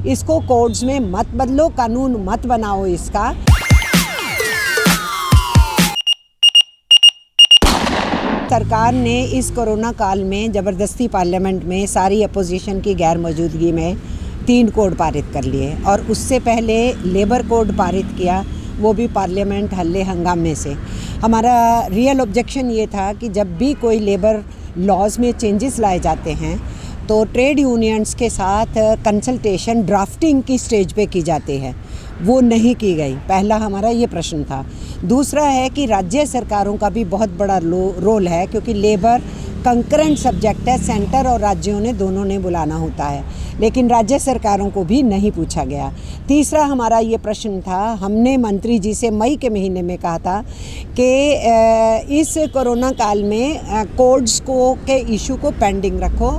इसको कोर्ट्स में मत बदलो, कानून मत बनाओ इसका। सरकार ने इस कोरोना काल में ज़बरदस्ती पार्लियामेंट में सारी अपोजिशन की गैर मौजूदगी में 3 कोड पारित कर लिए और उससे पहले लेबर कोड पारित किया, वो भी पार्लियामेंट हल्ले हंगामे से। हमारा रियल ऑब्जेक्शन ये था कि जब भी कोई लेबर लॉज में चेंजेस लाए जाते हैं तो ट्रेड यूनियंस के साथ कंसल्टेशन ड्राफ्टिंग की स्टेज पे की जाती है, वो नहीं की गई। पहला हमारा ये प्रश्न था। दूसरा है कि राज्य सरकारों का भी बहुत बड़ा रोल है, क्योंकि लेबर कंकरेंट सब्जेक्ट है, सेंटर और राज्यों ने दोनों ने बुलाना होता है, लेकिन राज्य सरकारों को भी नहीं पूछा गया। तीसरा हमारा ये प्रश्न था, हमने मंत्री जी से मई के महीने में कहा था कि इस कोरोना काल में कोड्स को के इशू को पेंडिंग रखो,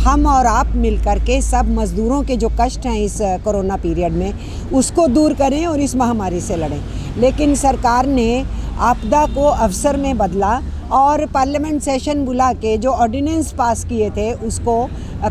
हम और आप मिलकर के सब मज़दूरों के जो कष्ट हैं इस कोरोना पीरियड में उसको दूर करें और इस महामारी से लड़ें। लेकिन सरकार ने आपदा को अवसर में बदला और पार्लियामेंट सेशन बुला के जो ऑर्डिनेंस पास किए थे उसको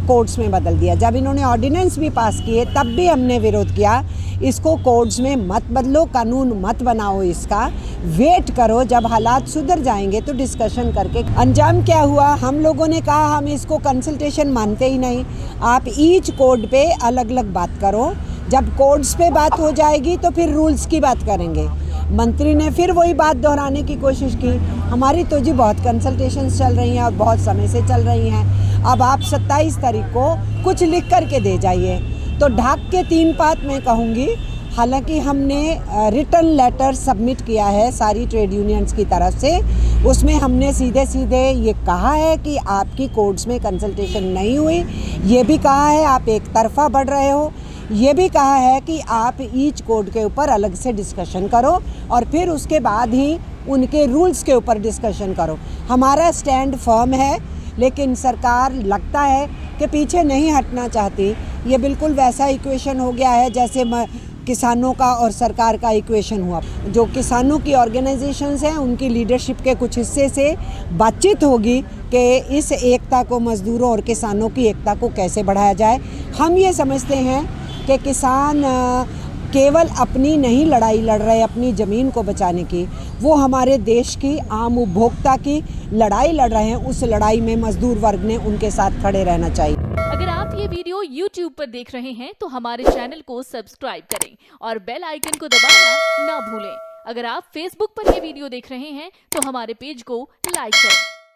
कोर्ट्स में बदल दिया। जब इन्होंने ऑर्डिनेंस भी पास किए तब भी हमने विरोध किया, इसको कोर्ट्स में मत बदलो, कानून मत बनाओ इसका, वेट करो, जब हालात सुधर जाएंगे तो डिस्कशन करके। अंजाम क्या हुआ? हम लोगों ने कहा हम इसको कंसल्टेशन मानते ही नहीं, आप ईच कोड पे अलग अलग बात करो, जब कोड्स पे बात हो जाएगी तो फिर रूल्स की बात करेंगे। मंत्री ने फिर वही बात दोहराने की कोशिश की। हमारी तो जी बहुत कंसल्टेशंस चल रही हैं और बहुत समय से चल रही हैं। अब आप 27 तारीख को कुछ लिख करके दे जाइए। तो ढाक के 3 बात मैं कहूँगी। हालांकि हमने रिटर्न लेटर सबमिट किया है सारी ट्रेड यूनियंस की तरफ से, उसमें हमने सीधे सीधे ये कहा है कि आपकी कोर्ट्स में कंसल्टेशन नहीं हुई, ये भी कहा है आप एक तरफा बढ़ रहे हो, ये भी कहा है कि आप ईच कोड के ऊपर अलग से डिस्कशन करो और फिर उसके बाद ही उनके रूल्स के ऊपर डिस्कशन करो। हमारा स्टैंड फर्म है, लेकिन सरकार लगता है कि पीछे नहीं हटना चाहती। ये बिल्कुल वैसा इक्वेशन हो गया है जैसे किसानों का और सरकार का इक्वेशन हुआ। जो किसानों की ऑर्गेनाइजेशंस हैं उनकी लीडरशिप के कुछ हिस्से से बातचीत होगी कि इस एकता को, मज़दूरों और किसानों की एकता को कैसे बढ़ाया जाए। हम ये समझते हैं कि किसान केवल अपनी नहीं लड़ाई लड़ रहे अपनी ज़मीन को बचाने की, वो हमारे देश की आम उपभोक्ता की लड़ाई लड़ रहे हैं। उस लड़ाई में मजदूर वर्ग ने उनके साथ खड़े रहना चाहिए। अगर आप ये वीडियो YouTube पर देख रहे हैं तो हमारे चैनल को सब्सक्राइब करें और बेल आइकन को दबाना ना भूलें। अगर आप Facebook पर ये वीडियो देख रहे हैं तो हमारे पेज को लाइक करें।